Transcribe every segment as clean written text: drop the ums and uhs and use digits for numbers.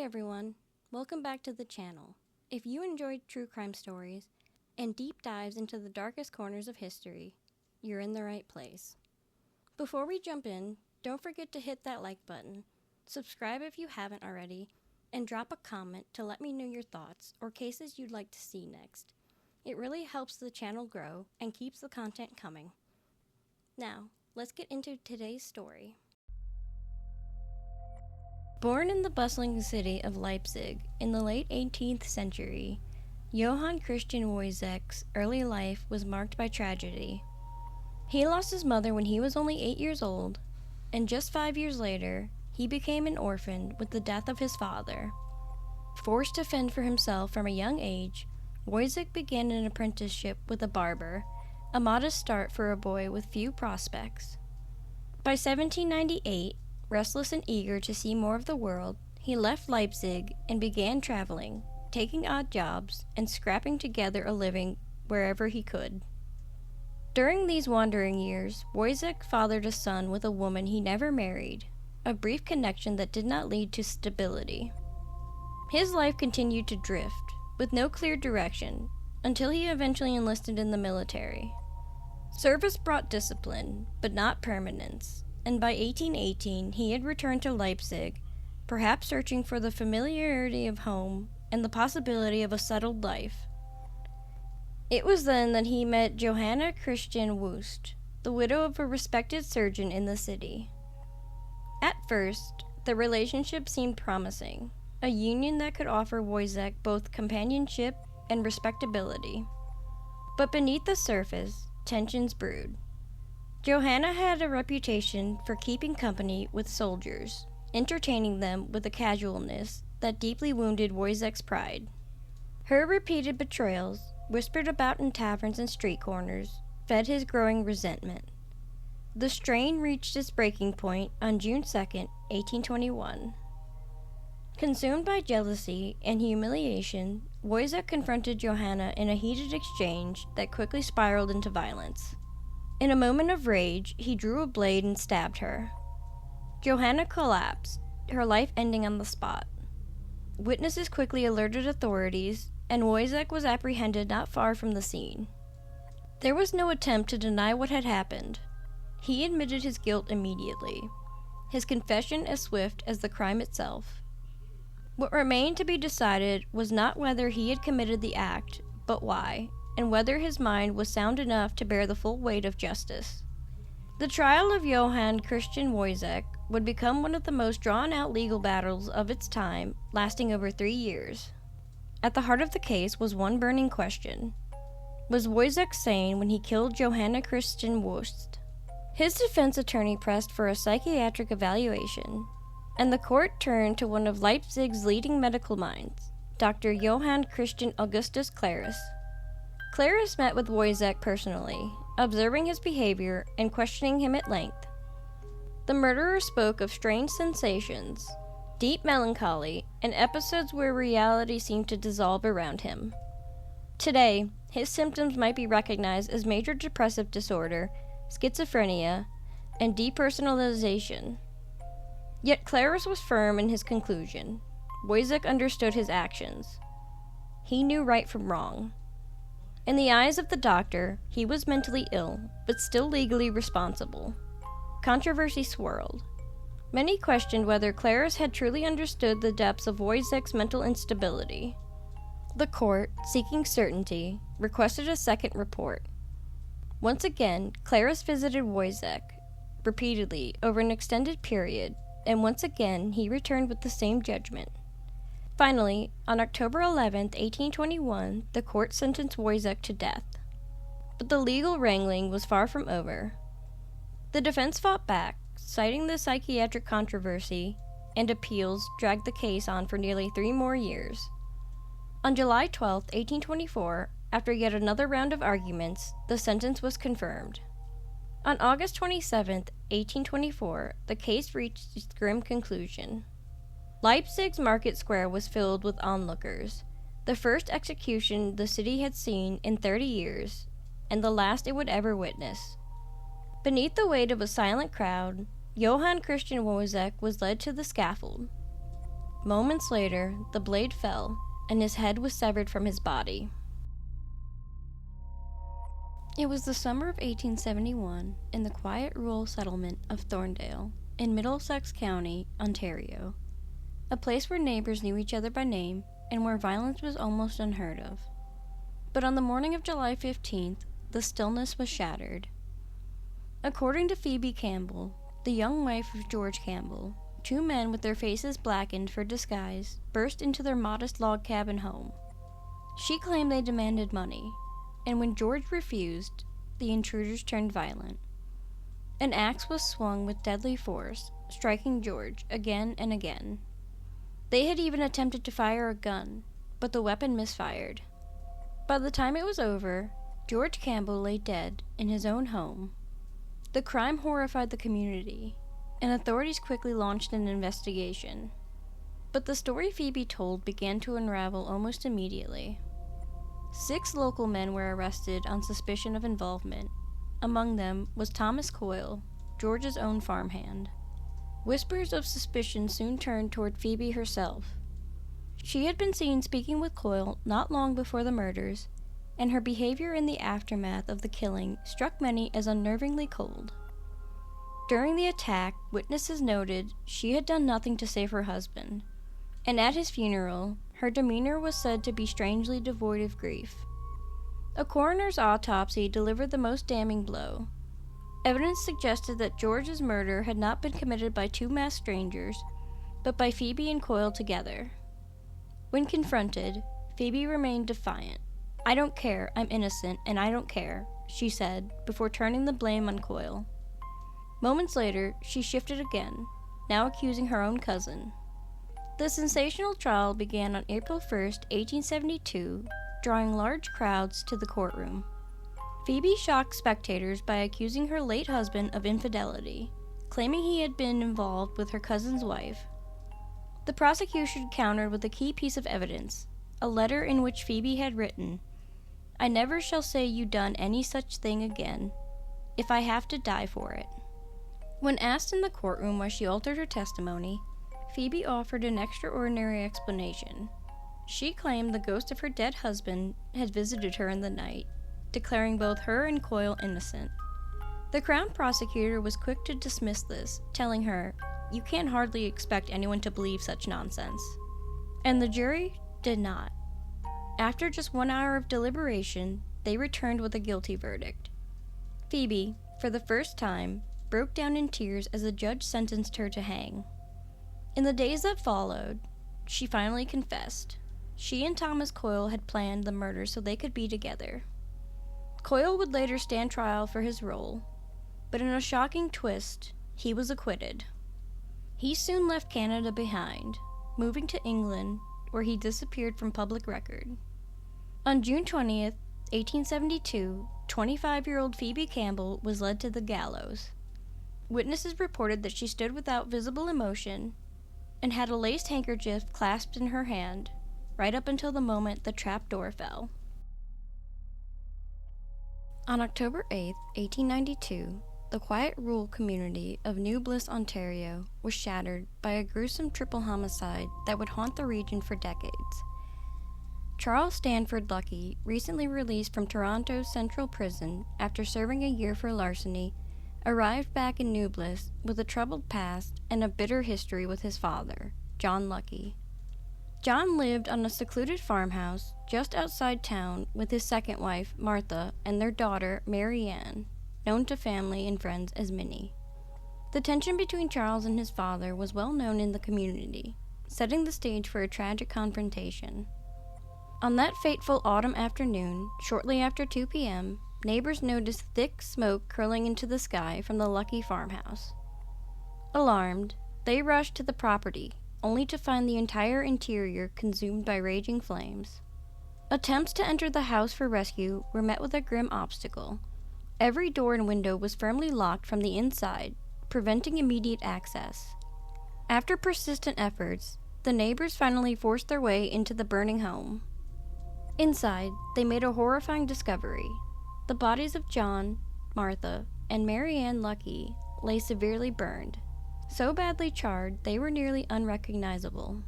everyone, welcome back to the channel. If you enjoyed true crime stories and deep dives into the darkest corners of history, you're in the right place. Before we jump in, don't forget to hit that like button, subscribe if you haven't already, and drop a comment to let me know your thoughts or cases you'd like to see next. It really helps the channel grow and keeps the content coming. Now, let's get into today's story. Born in the bustling city of Leipzig in the late 18th century, Johann Christian Wojciech's early life was marked by tragedy. He lost his mother when he was only 8 years old, and just 5 years later, he became an orphan with the death of his father. Forced to fend for himself from a young age, Wojciech began an apprenticeship with a barber, a modest start for a boy with few prospects. By 1798, restless and eager to see more of the world, he left Leipzig and began traveling, taking odd jobs, and scrapping together a living wherever he could. During these wandering years, Wojciech fathered a son with a woman he never married, a brief connection that did not lead to stability. His life continued to drift, with no clear direction, until he eventually enlisted in the military. Service brought discipline, but not permanence, and by 1818 he had returned to Leipzig, perhaps searching for the familiarity of home and the possibility of a settled life. It was then that he met Johanna Christian Wust, the widow of a respected surgeon in the city. At first, the relationship seemed promising, a union that could offer Wojciech both companionship and respectability. But beneath the surface, tensions brewed. Johanna had a reputation for keeping company with soldiers, entertaining them with a casualness that deeply wounded Wojciech's pride. Her repeated betrayals, whispered about in taverns and street corners, fed his growing resentment. The strain reached its breaking point on June 2, 1821. Consumed by jealousy and humiliation, Wojciech confronted Johanna in a heated exchange that quickly spiraled into violence. In a moment of rage, he drew a blade and stabbed her. Johanna collapsed, her life ending on the spot. Witnesses quickly alerted authorities, and Wojciech was apprehended not far from the scene. There was no attempt to deny what had happened. He admitted his guilt immediately, his confession as swift as the crime itself. What remained to be decided was not whether he had committed the act, but why, and whether his mind was sound enough to bear the full weight of justice. The trial of Johann Christian Wojciech would become one of the most drawn-out legal battles of its time, lasting over 3 years. At the heart of the case was one burning question. Was Wojciech sane when he killed Johanna Christian Wust? His defense attorney pressed for a psychiatric evaluation, and the court turned to one of Leipzig's leading medical minds, Dr. Johann Christian Augustus Clarus. Clarus met with Wojciech personally, observing his behavior and questioning him at length. The murderer spoke of strange sensations, deep melancholy, and episodes where reality seemed to dissolve around him. Today, his symptoms might be recognized as major depressive disorder, schizophrenia, and depersonalization. Yet Clarus was firm in his conclusion. Wojciech understood his actions. He knew right from wrong. In the eyes of the doctor, he was mentally ill, but still legally responsible. Controversy swirled. Many questioned whether Clarus had truly understood the depths of Wojciech's mental instability. The court, seeking certainty, requested a second report. Once again, Clarus visited Wojciech, repeatedly, over an extended period, and once again he returned with the same judgment. Finally, on October 11, 1821, the court sentenced Wojciech to death. But the legal wrangling was far from over. The defense fought back, citing the psychiatric controversy, and appeals dragged the case on for nearly 3 more years. On July 12, 1824, after yet another round of arguments, the sentence was confirmed. On August 27, 1824, the case reached its grim conclusion. Leipzig's market square was filled with onlookers, the first execution the city had seen in 30 years, and the last it would ever witness. Beneath the weight of a silent crowd, Johann Christian Wojciech was led to the scaffold. Moments later, the blade fell, and his head was severed from his body. It was the summer of 1871 in the quiet rural settlement of Thorndale, in Middlesex County, Ontario, a place where neighbors knew each other by name and where violence was almost unheard of. But on the morning of July 15th, the stillness was shattered. According to Phoebe Campbell, the young wife of George Campbell, two men with their faces blackened for disguise burst into their modest log cabin home. She claimed they demanded money, and when George refused, the intruders turned violent. An axe was swung with deadly force, striking George again and again. They had even attempted to fire a gun, but the weapon misfired. By the time it was over, George Campbell lay dead in his own home. The crime horrified the community, and authorities quickly launched an investigation. But the story Phoebe told began to unravel almost immediately. 6 local men were arrested on suspicion of involvement. Among them was Thomas Coyle, George's own farmhand. Whispers of suspicion soon turned toward Phoebe herself. She had been seen speaking with Coyle not long before the murders, and her behavior in the aftermath of the killing struck many as unnervingly cold. During the attack, witnesses noted she had done nothing to save her husband, and at his funeral, her demeanor was said to be strangely devoid of grief. A coroner's autopsy delivered the most damning blow. Evidence suggested that George's murder had not been committed by 2 masked strangers, but by Phoebe and Coyle together. When confronted, Phoebe remained defiant. "I don't care, I'm innocent, and I don't care," she said, before turning the blame on Coyle. Moments later, she shifted again, now accusing her own cousin. The sensational trial began on April 1st, 1872, drawing large crowds to the courtroom. Phoebe shocked spectators by accusing her late husband of infidelity, claiming he had been involved with her cousin's wife. The prosecution countered with a key piece of evidence, a letter in which Phoebe had written, "I never shall say you done any such thing again, if I have to die for it." When asked in the courtroom why she altered her testimony, Phoebe offered an extraordinary explanation. She claimed the ghost of her dead husband had visited her in the night, declaring both her and Coyle innocent. The Crown prosecutor was quick to dismiss this, telling her, "You can't hardly expect anyone to believe such nonsense." And the jury did not. After just 1 hour of deliberation, they returned with a guilty verdict. Phoebe, for the first time, broke down in tears as the judge sentenced her to hang. In the days that followed, she finally confessed. She and Thomas Coyle had planned the murder so they could be together. Coyle would later stand trial for his role, but in a shocking twist, he was acquitted. He soon left Canada behind, moving to England, where he disappeared from public record. On June 20th, 1872, 25-year-old Phoebe Campbell was led to the gallows. Witnesses reported that she stood without visible emotion and had a laced handkerchief clasped in her hand, right up until the moment the trap door fell. On October 8, 1892, the quiet rural community of New Bliss, Ontario, was shattered by a gruesome triple homicide that would haunt the region for decades. Charles Stanford Lucky, recently released from Toronto's Central Prison after serving a year for larceny, arrived back in New Bliss with a troubled past and a bitter history with his father, John Lucky. John lived on a secluded farmhouse just outside town with his second wife, Martha, and their daughter, Mary Ann, known to family and friends as Minnie. The tension between Charles and his father was well known in the community, setting the stage for a tragic confrontation. On that fateful autumn afternoon, shortly after 2 p.m., neighbors noticed thick smoke curling into the sky from the Lucky farmhouse. Alarmed, they rushed to the property, only to find the entire interior consumed by raging flames. Attempts to enter the house for rescue were met with a grim obstacle. Every door and window was firmly locked from the inside, preventing immediate access. After persistent efforts, the neighbors finally forced their way into the burning home. Inside, they made a horrifying discovery. The bodies of John, Martha, and Mary Ann Lucky lay severely burned, so badly charred they were nearly unrecognizable.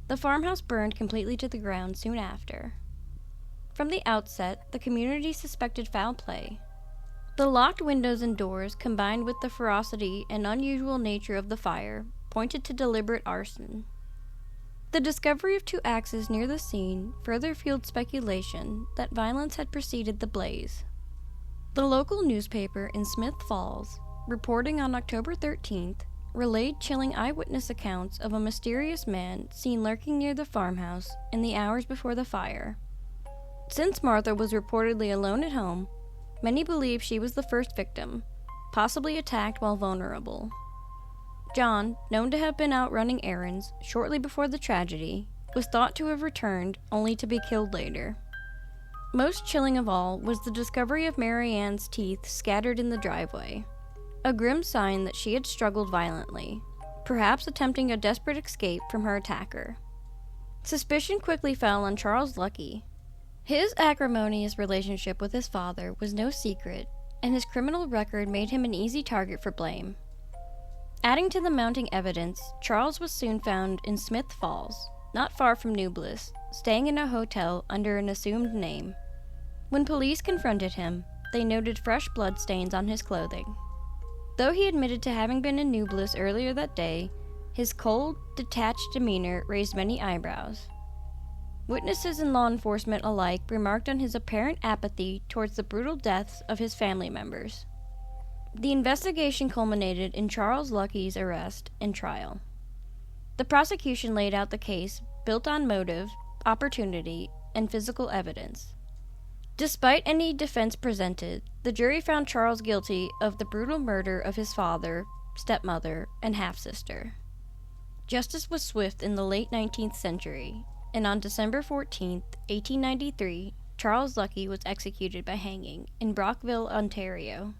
The farmhouse burned completely to the ground soon after. From the outset, the community suspected foul play. The locked windows and doors, combined with the ferocity and unusual nature of the fire, pointed to deliberate arson. The discovery of 2 axes near the scene further fueled speculation that violence had preceded the blaze. The local newspaper in Smith Falls, reporting on October 13th, relayed chilling eyewitness accounts of a mysterious man seen lurking near the farmhouse in the hours before the fire. Since Martha was reportedly alone at home, many believe she was the first victim, possibly attacked while vulnerable. John, known to have been out running errands shortly before the tragedy, was thought to have returned only to be killed later. Most chilling of all was the discovery of Mary Ann's teeth scattered in the driveway, a grim sign that she had struggled violently, perhaps attempting a desperate escape from her attacker. Suspicion quickly fell on Charles Lucky. His acrimonious relationship with his father was no secret, and his criminal record made him an easy target for blame. Adding to the mounting evidence, Charles was soon found in Smith Falls, not far from New Bliss, staying in a hotel under an assumed name. When police confronted him, they noted fresh blood stains on his clothing. Though he admitted to having been in New Bliss earlier that day, his cold, detached demeanor raised many eyebrows. Witnesses and law enforcement alike remarked on his apparent apathy towards the brutal deaths of his family members. The investigation culminated in Charles Lucky's arrest and trial. The prosecution laid out the case built on motive, opportunity, and physical evidence. Despite any defense presented, the jury found Charles guilty of the brutal murder of his father, stepmother, and half-sister. Justice was swift in the late 19th century, and on December 14, 1893, Charles Lucky was executed by hanging in Brockville, Ontario.